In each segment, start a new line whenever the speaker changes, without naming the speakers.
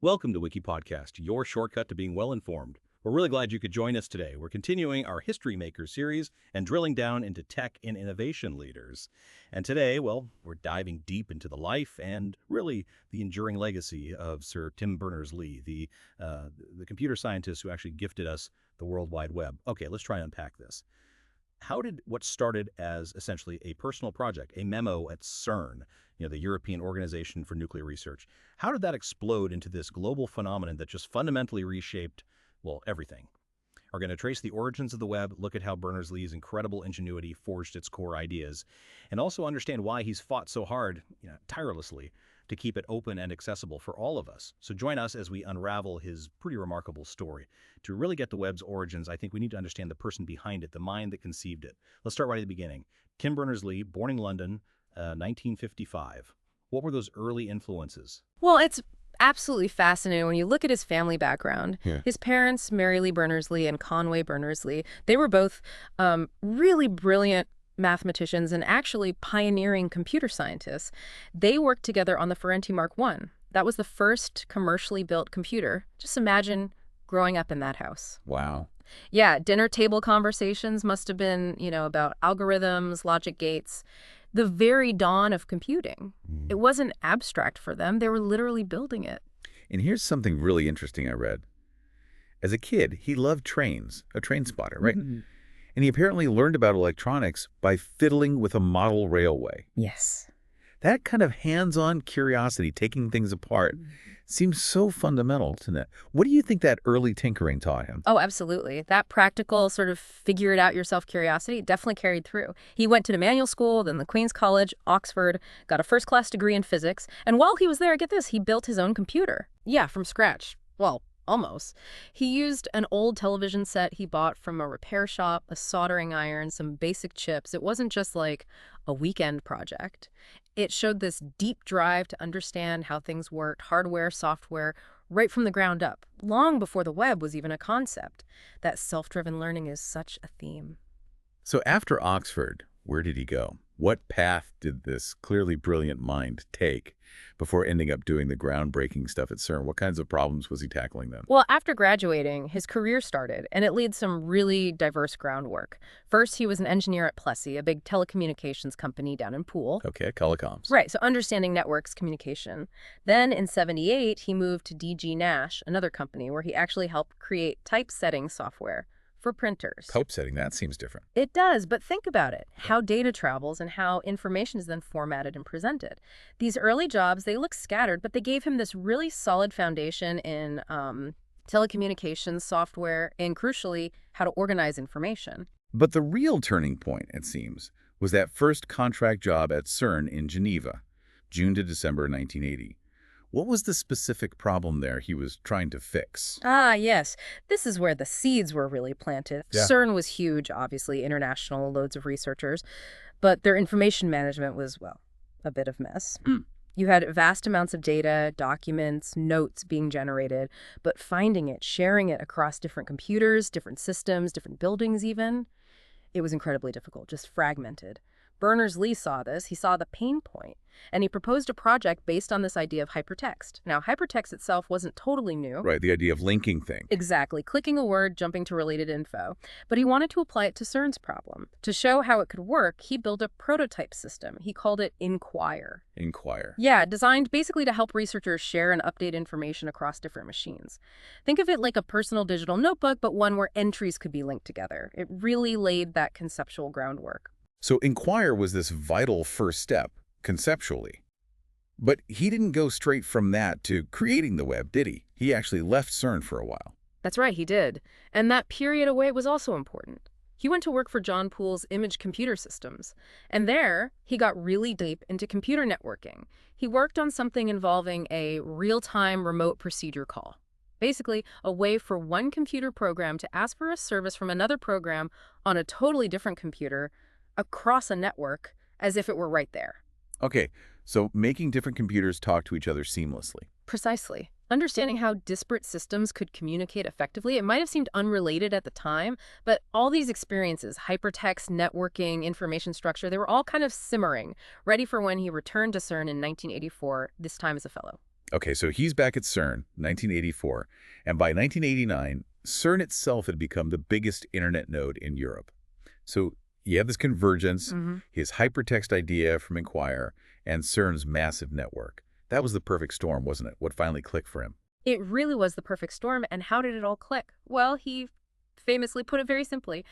Welcome to WikiPodcast, your shortcut to being well-informed. We're really glad you could join us today. We're continuing our History Maker series and drilling down into tech and innovation leaders. And today, well, we're diving deep into the life and really the enduring legacy of Sir Tim Berners-Lee, the computer scientist who actually gifted us the World Wide Web. Okay, let's try and unpack this. How did what started as essentially a personal project, a memo at CERN, the European Organization for Nuclear Research, how did that explode into this global phenomenon that just fundamentally reshaped, well, everything? We're going to trace the origins of the web, look at how Berners-Lee's incredible ingenuity forged its core ideas, and also understand why he's fought so hard, tirelessly, to keep it open and accessible for all of us. So join us as we unravel his pretty remarkable story. To really get the web's origins, I think we need to understand the person behind it, the mind that conceived it. Let's start right at the beginning. Tim Berners-Lee, born in London, 1955. What were those early influences?
Well, it's absolutely fascinating when you look at his family background. Yeah. His parents, Mary Lee Berners-Lee and Conway Berners-Lee, they were both really brilliant mathematicians and actually pioneering computer scientists. They worked together on the Ferranti Mark I. That was the first commercially built computer. Just imagine growing up in that house.
Wow.
Yeah, dinner table conversations must have been, about algorithms, logic gates, the very dawn of computing. It wasn't abstract for them. They were literally building it.
And here's something really interesting I read. As a kid, he loved trains, a train spotter, right? Mm-hmm. And he apparently learned about electronics by fiddling with a model railway.
Yes.
That kind of hands-on curiosity, taking things apart, seems so fundamental to that. What do you think that early tinkering taught him?
Oh, absolutely. That practical sort of figure-it-out-yourself curiosity definitely carried through. He went to the manual school, then the Queen's College, Oxford, got a first-class degree in physics, and while he was there, get this, he built his own computer. Yeah, from scratch. Well, almost. He used an old television set he bought from a repair shop, a soldering iron, some basic chips. It wasn't just like a weekend project. It showed this deep drive to understand how things worked, hardware, software, right from the ground up, long before the web was even a concept. That self-driven learning is such a theme.
So after Oxford, where did he go? What path did this clearly brilliant mind take before ending up doing the groundbreaking stuff at CERN? What kinds of problems was he tackling then?
Well, after graduating, his career started, and it leads some really diverse groundwork. First, he was an engineer at Plessey, a big telecommunications company down in Poole.
Okay, telecoms.
Right, so understanding networks, communication. Then in '78, he moved to DG Nash, another company where he actually helped create typesetting software for printers.
Typesetting, that seems different.
It does, but think about it. How data travels and how information is then formatted and presented. These early jobs, they look scattered, but they gave him this really solid foundation in telecommunications software and, crucially, how to organize information.
But the real turning point, it seems, was that first contract job at CERN in Geneva, June to December 1980. What was the specific problem there he was trying to fix?
Ah, yes. This is where the seeds were really planted. Yeah. CERN was huge, obviously, international, loads of researchers, but their information management was, well, a bit of mess. You had vast amounts of data, documents, notes being generated, but finding it, sharing it across different computers, different systems, different buildings even, it was incredibly difficult, just fragmented. Berners-Lee saw this, he saw the pain point, and he proposed a project based on this idea of hypertext. Now, hypertext itself wasn't totally new.
Right, the idea of linking things.
Exactly, clicking a word, jumping to related info. But he wanted to apply it to CERN's problem. To show how it could work, he built a prototype system. He called it Inquire.
Inquire.
Yeah, designed basically to help researchers share and update information across different machines. Think of it like a personal digital notebook, but one where entries could be linked together. It really laid that conceptual groundwork.
So Inquire was this vital first step, conceptually. But he didn't go straight from that to creating the web, did he? He actually left CERN for a while.
That's right, he did. And that period away was also important. He went to work for John Poole's Image Computer Systems. And there, he got really deep into computer networking. He worked on something involving a real-time remote procedure call. Basically, a way for one computer program to ask for a service from another program on a totally different computer across a network as if it were right there.
Okay, so making different computers talk to each other seamlessly.
Precisely. Understanding how disparate systems could communicate effectively, it might have seemed unrelated at the time, but all these experiences, hypertext, networking, information structure, they were all kind of simmering, ready for when he returned to CERN in 1984, this time as a fellow.
Okay, so he's back at CERN, 1984, and by 1989, CERN itself had become the biggest internet node in Europe. So you have this convergence, his hypertext idea from Inquire, and CERN's massive network. That was the perfect storm, wasn't it? What finally clicked for him?
It really was the perfect storm, and how did it all click? Well, he famously put it very simply.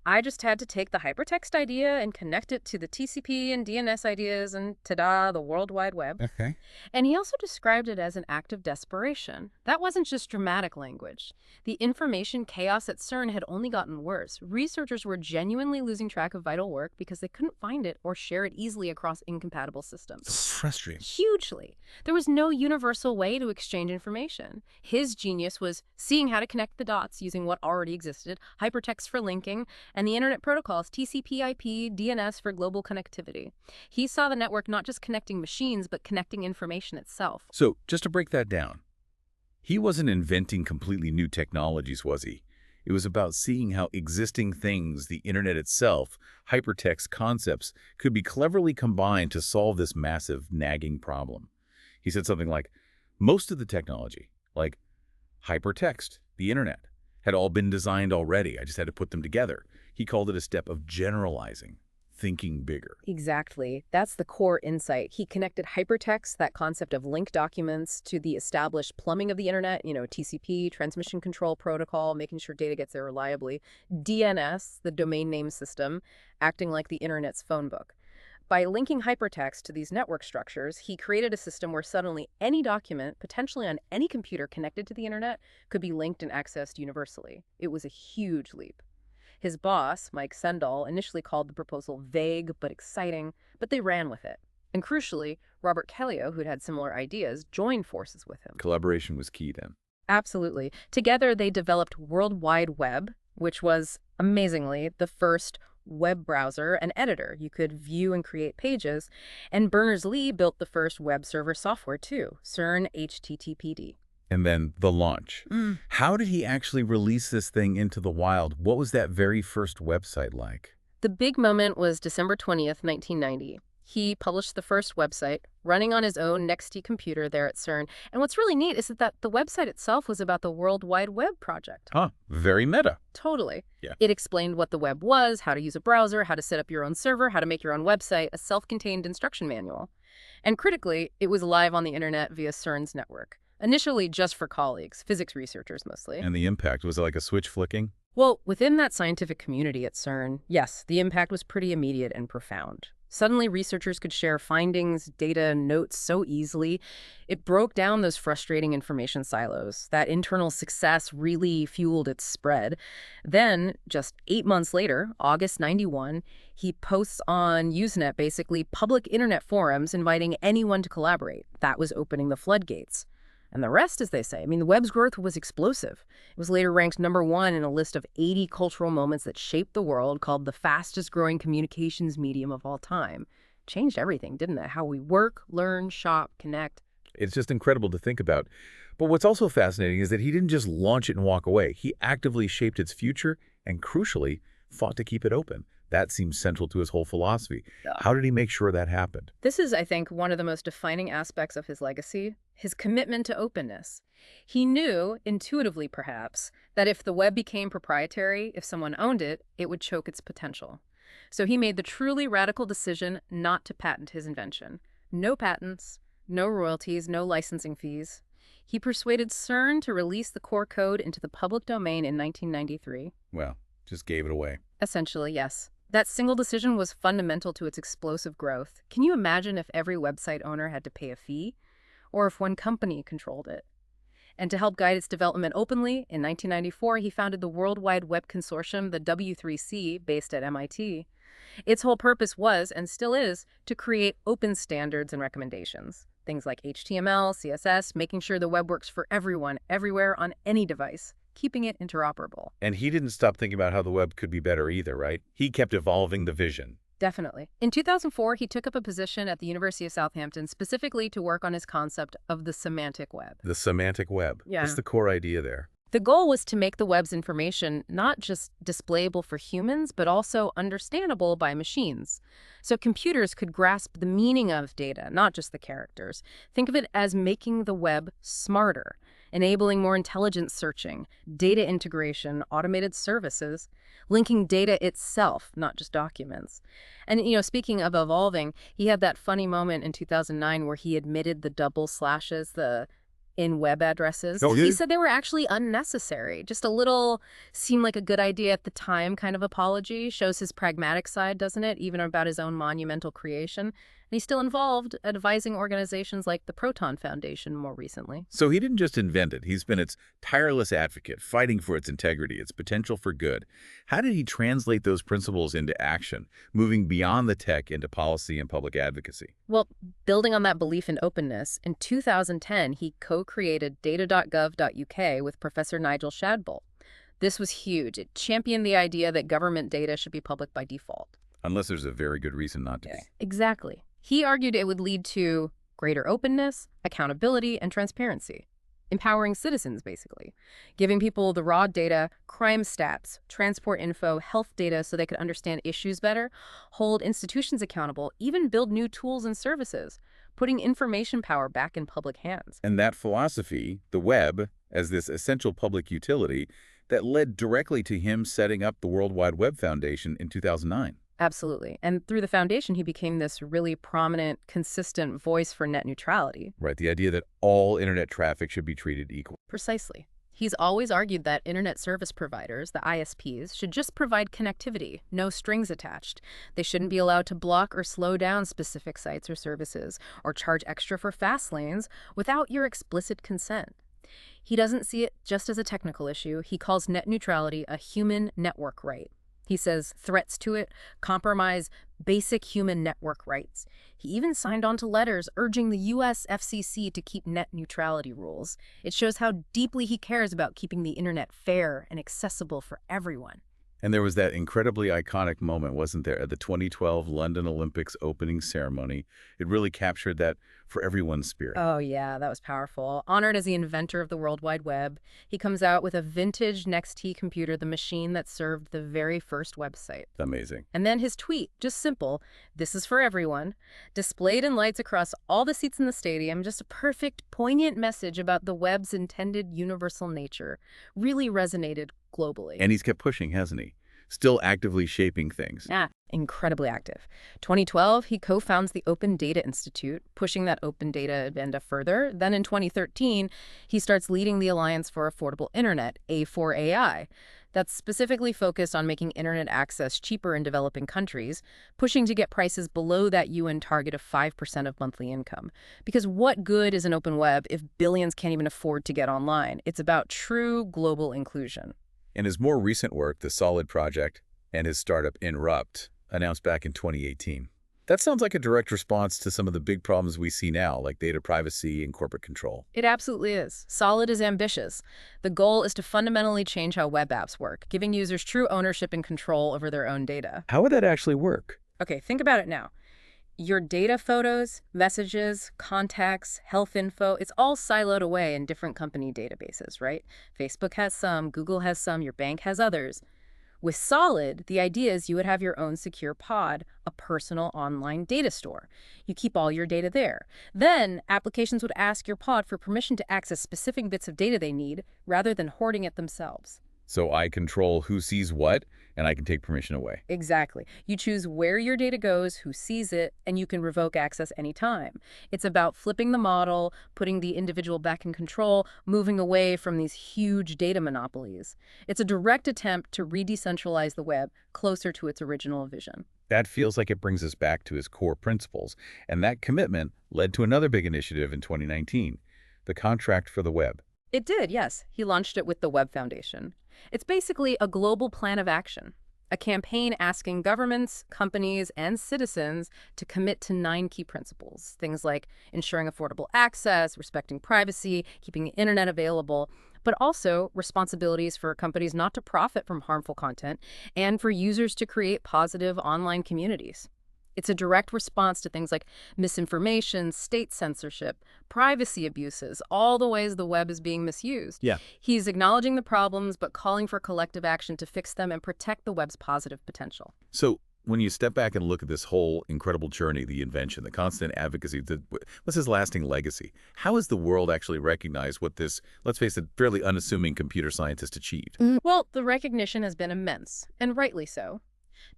I just had to take the hypertext idea and connect it to the TCP and DNS ideas, and ta-da, the World Wide Web.
Okay.
And he also described it as an act of desperation. That wasn't just dramatic language. The information chaos at CERN had only gotten worse. Researchers were genuinely losing track of vital work because they couldn't find it or share it easily across incompatible systems.
Frustrating.
Hugely. There was no universal way to exchange information. His genius was seeing how to connect the dots using what already existed, hypertext for linking, and the internet protocols, TCP/IP, DNS for global connectivity. He saw the network not just connecting machines, but connecting information itself.
So just to break that down, he wasn't inventing completely new technologies, was he? It was about seeing how existing things, the internet itself, hypertext concepts, could be cleverly combined to solve this massive, nagging problem. He said something like, most of the technology, like hypertext, the internet, had all been designed already. I just had to put them together. He called it a step of generalizing, thinking bigger.
Exactly. That's the core insight. He connected hypertext, that concept of linked documents, to the established plumbing of the internet, TCP, transmission control protocol, making sure data gets there reliably, DNS, the domain name system, acting like the internet's phone book. By linking hypertext to these network structures, he created a system where suddenly any document, potentially on any computer connected to the internet, could be linked and accessed universally. It was a huge leap. His boss, Mike Sendall, initially called the proposal vague but exciting, but they ran with it. And crucially, Robert Kellio, who'd had similar ideas, joined forces with him.
Collaboration was key then.
Absolutely. Together, they developed World Wide Web, which was, amazingly, the first web browser and editor. You could view and create pages. And Berners-Lee built the first web server software, too, CERN HTTPD.
And then the launch. How did he actually release this thing into the wild? What was that very first website like?
The big moment was December 20th, 1990. He published the first website, running on his own Nextd computer there at CERN. And what's really neat is that the website itself was about the World Wide Web project.
Huh, very meta.
Totally.
Yeah.
It explained what the web was, how to use a browser, how to set up your own server, how to make your own website, a self-contained instruction manual. And critically, it was live on the internet via CERN's network. Initially just for colleagues, physics researchers mostly.
And the impact, was it like a switch flicking?
Well, within that scientific community at CERN, yes, the impact was pretty immediate and profound. Suddenly, researchers could share findings, data, notes so easily. It broke down those frustrating information silos. That internal success really fueled its spread. Then, just 8 months later, August 91, he posts on Usenet, basically public internet forums inviting anyone to collaborate. That was opening the floodgates. And the rest, as they say, the web's growth was explosive. It was later ranked #1 in a list of 80 cultural moments that shaped the world, called the fastest growing communications medium of all time. Changed everything, didn't it? How we work, learn, shop, connect.
It's just incredible to think about. But what's also fascinating is that he didn't just launch it and walk away. He actively shaped its future and, crucially, fought to keep it open. That seems central to his whole philosophy. How did he make sure that happened?
This is, I think, one of the most defining aspects of his legacy, his commitment to openness. He knew, intuitively perhaps, that if the web became proprietary, if someone owned it, it would choke its potential. So he made the truly radical decision not to patent his invention. No patents, no royalties, no licensing fees. He persuaded CERN to release the core code into the public domain in 1993.
Well, just gave it away.
Essentially, yes. That single decision was fundamental to its explosive growth. Can you imagine if every website owner had to pay a fee? Or if one company controlled it? And to help guide its development openly, in 1994, he founded the World Wide Web Consortium, the W3C, based at MIT. Its whole purpose was, and still is, to create open standards and recommendations. Things like HTML, CSS, making sure the web works for everyone, everywhere, on any device, keeping it interoperable.
And he didn't stop thinking about how the web could be better either, right? He kept evolving the vision.
Definitely. In 2004, he took up a position at the University of Southampton specifically to work on his concept of the semantic web.
The semantic web.
Yeah.
What's the core idea there?
The goal was to make the web's information not just displayable for humans, but also understandable by machines. So computers could grasp the meaning of data, not just the characters. Think of it as making the web smarter, enabling more intelligent searching, data integration, automated services, linking data itself, not just documents. And, speaking of evolving, he had that funny moment in 2009 where he admitted the double slashes, in web addresses.
Oh,
He
yeah?
said they were actually unnecessary. Just a little seemed like a good idea at the time kind of apology. Shows his pragmatic side, doesn't it? Even about his own monumental creation. And he's still involved advising organizations like the Proton Foundation more recently.
So he didn't just invent it. He's been its tireless advocate, fighting for its integrity, its potential for good. How did he translate those principles into action, moving beyond the tech into policy and public advocacy?
Well, building on that belief in openness, in 2010, he co-created data.gov.uk with Professor Nigel Shadbolt. This was huge. It championed the idea that government data should be public by default.
Unless there's a very good reason not to be.
Exactly. He argued it would lead to greater openness, accountability, and transparency. Empowering citizens, basically. Giving people the raw data, crime stats, transport info, health data so they could understand issues better, hold institutions accountable, even build new tools and services, putting information power back in public hands.
And that philosophy, the web, as this essential public utility, that led directly to him setting up the World Wide Web Foundation in 2009.
Absolutely. And through the foundation, he became this really prominent, consistent voice for net neutrality.
Right, the idea that all internet traffic should be treated equal.
Precisely. He's always argued that internet service providers, the ISPs, should just provide connectivity, no strings attached. They shouldn't be allowed to block or slow down specific sites or services, or charge extra for fast lanes without your explicit consent. He doesn't see it just as a technical issue. He calls net neutrality a human network right. He says threats to it compromise basic human network rights. He even signed on to letters urging the U.S. FCC to keep net neutrality rules. It shows how deeply he cares about keeping the internet fair and accessible for everyone.
And there was that incredibly iconic moment, wasn't there, at the 2012 London Olympics opening ceremony. It really captured that for everyone's spirit.
Oh, yeah, that was powerful. Honored as the inventor of the World Wide Web, he comes out with a vintage NeXT computer, the machine that served the very first website.
Amazing.
And then his tweet, just simple, "This is for everyone," displayed in lights across all the seats in the stadium, just a perfect, poignant message about the web's intended universal nature, really resonated globally.
And he's kept pushing, hasn't he? Still actively shaping things.
Yeah, incredibly active. 2012, he co-founds the Open Data Institute, pushing that open data agenda further. Then in 2013, he starts leading the Alliance for Affordable Internet, A4AI. That's specifically focused on making internet access cheaper in developing countries, pushing to get prices below that UN target of 5% of monthly income. Because what good is an open web if billions can't even afford to get online? It's about true global inclusion.
In his more recent work, The Solid Project, and his startup Inrupt, announced back in 2018. That sounds like a direct response to some of the big problems we see now, like data privacy and corporate control.
It absolutely is. Solid is ambitious. The goal is to fundamentally change how web apps work, giving users true ownership and control over their own data.
How would that actually work?
Okay, think about it now. Your data photos, messages, contacts, health info, it's all siloed away in different company databases, right? Facebook has some, Google has some, your bank has others. With Solid, the idea is you would have your own secure pod, a personal online data store. You keep all your data there. Then, applications would ask your pod for permission to access specific bits of data they need, rather than hoarding it themselves.
So I control who sees what, and I can take permission away.
Exactly. You choose where your data goes, who sees it, and you can revoke access anytime. It's about flipping the model, putting the individual back in control, moving away from these huge data monopolies. It's a direct attempt to re-decentralize the web closer to its original vision.
That feels like it brings us back to his core principles, and that commitment led to another big initiative in 2019, the Contract for the Web.
It did, yes. He launched it with the Web Foundation. It's basically a global plan of action, a campaign asking governments, companies, and citizens to commit to 9 key principles. Things like ensuring affordable access, respecting privacy, keeping the internet available, but also responsibilities for companies not to profit from harmful content and for users to create positive online communities. It's a direct response to things like misinformation, state censorship, privacy abuses, all the ways the web is being misused.
Yeah.
He's acknowledging the problems, but calling for collective action to fix them and protect the web's positive potential.
So when you step back and look at this whole incredible journey, the invention, the constant advocacy, what's his lasting legacy? How has the world actually recognized what this, let's face it, fairly unassuming computer scientist achieved?
Well, the recognition has been immense, and rightly so.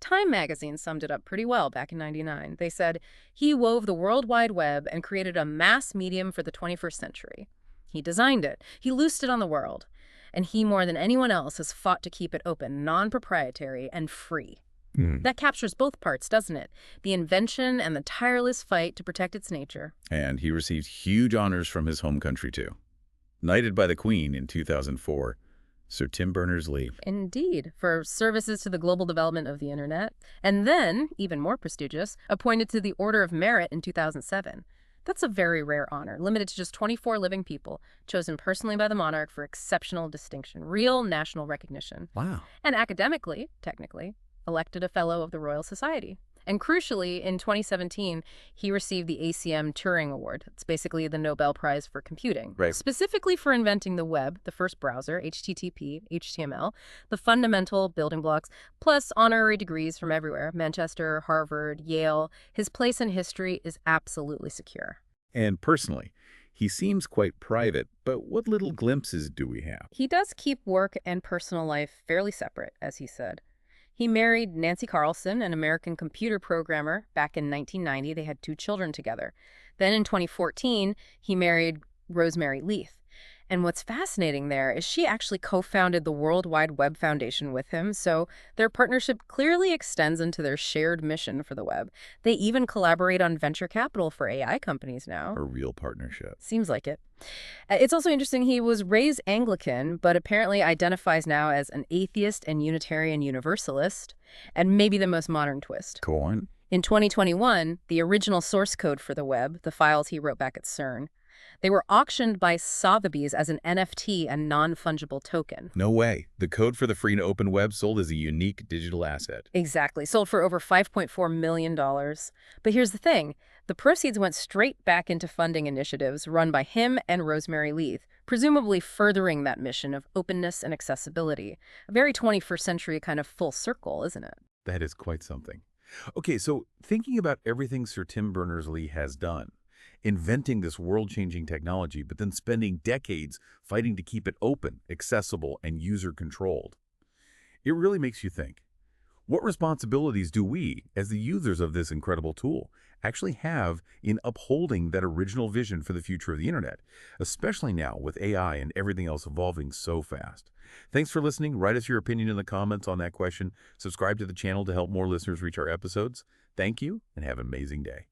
Time magazine summed it up pretty well back in '99. They said, he wove the World Wide Web and created a mass medium for the 21st century. He designed it. He loosed it on the world. And he, more than anyone else, has fought to keep it open, non-proprietary, and free. That captures both parts, doesn't it? The invention and the tireless fight to protect its nature.
And he received huge honors from his home country, too. Knighted by the Queen in 2004, Sir Tim Berners-Lee.
Indeed, for services to the global development of the Internet. And then, even more prestigious, appointed to the Order of Merit in 2007. That's a very rare honor, limited to just 24 living people, chosen personally by the monarch for exceptional distinction, real national recognition.
Wow.
And academically, technically, elected a Fellow of the Royal Society. And crucially, in 2017, he received the ACM Turing Award. It's basically the Nobel Prize for computing.
Right.
Specifically for inventing the web, the first browser, HTTP, HTML, the fundamental building blocks, plus honorary degrees from everywhere, Manchester, Harvard, Yale. His place in history is absolutely secure.
And personally, he seems quite private, but what little glimpses do we have?
He does keep work and personal life fairly separate, as he said. He married Nancy Carlson, an American computer programmer, back in 1990. They had 2 children together. Then in 2014, he married Rosemary Leith. And what's fascinating there is she actually co-founded the World Wide Web Foundation with him, so their partnership clearly extends into their shared mission for the web. They even collaborate on venture capital for AI companies now.
A real partnership.
Seems like it. It's also interesting, he was raised Anglican, but apparently identifies now as an atheist and Unitarian Universalist, and maybe the most modern twist.
Go on.
In 2021, the original source code for the web, the files he wrote back at CERN, they were auctioned by Sotheby's as an NFT and non-fungible token.
No way. The code for the free and open web sold as a unique digital asset.
Exactly. Sold for over $5.4 million. But here's the thing. The proceeds went straight back into funding initiatives run by him and Rosemary Leith, presumably furthering that mission of openness and accessibility. A very 21st century kind of full circle, isn't it?
That is quite something. Okay, so thinking about everything Sir Tim Berners-Lee has done, inventing this world-changing technology, but then spending decades fighting to keep it open, accessible, and user-controlled. It really makes you think, what responsibilities do we, as the users of this incredible tool, actually have in upholding that original vision for the future of the Internet, especially now with AI and everything else evolving so fast? Thanks for listening. Write us your opinion in the comments on that question. Subscribe to the channel to help more listeners reach our episodes. Thank you, and have an amazing day.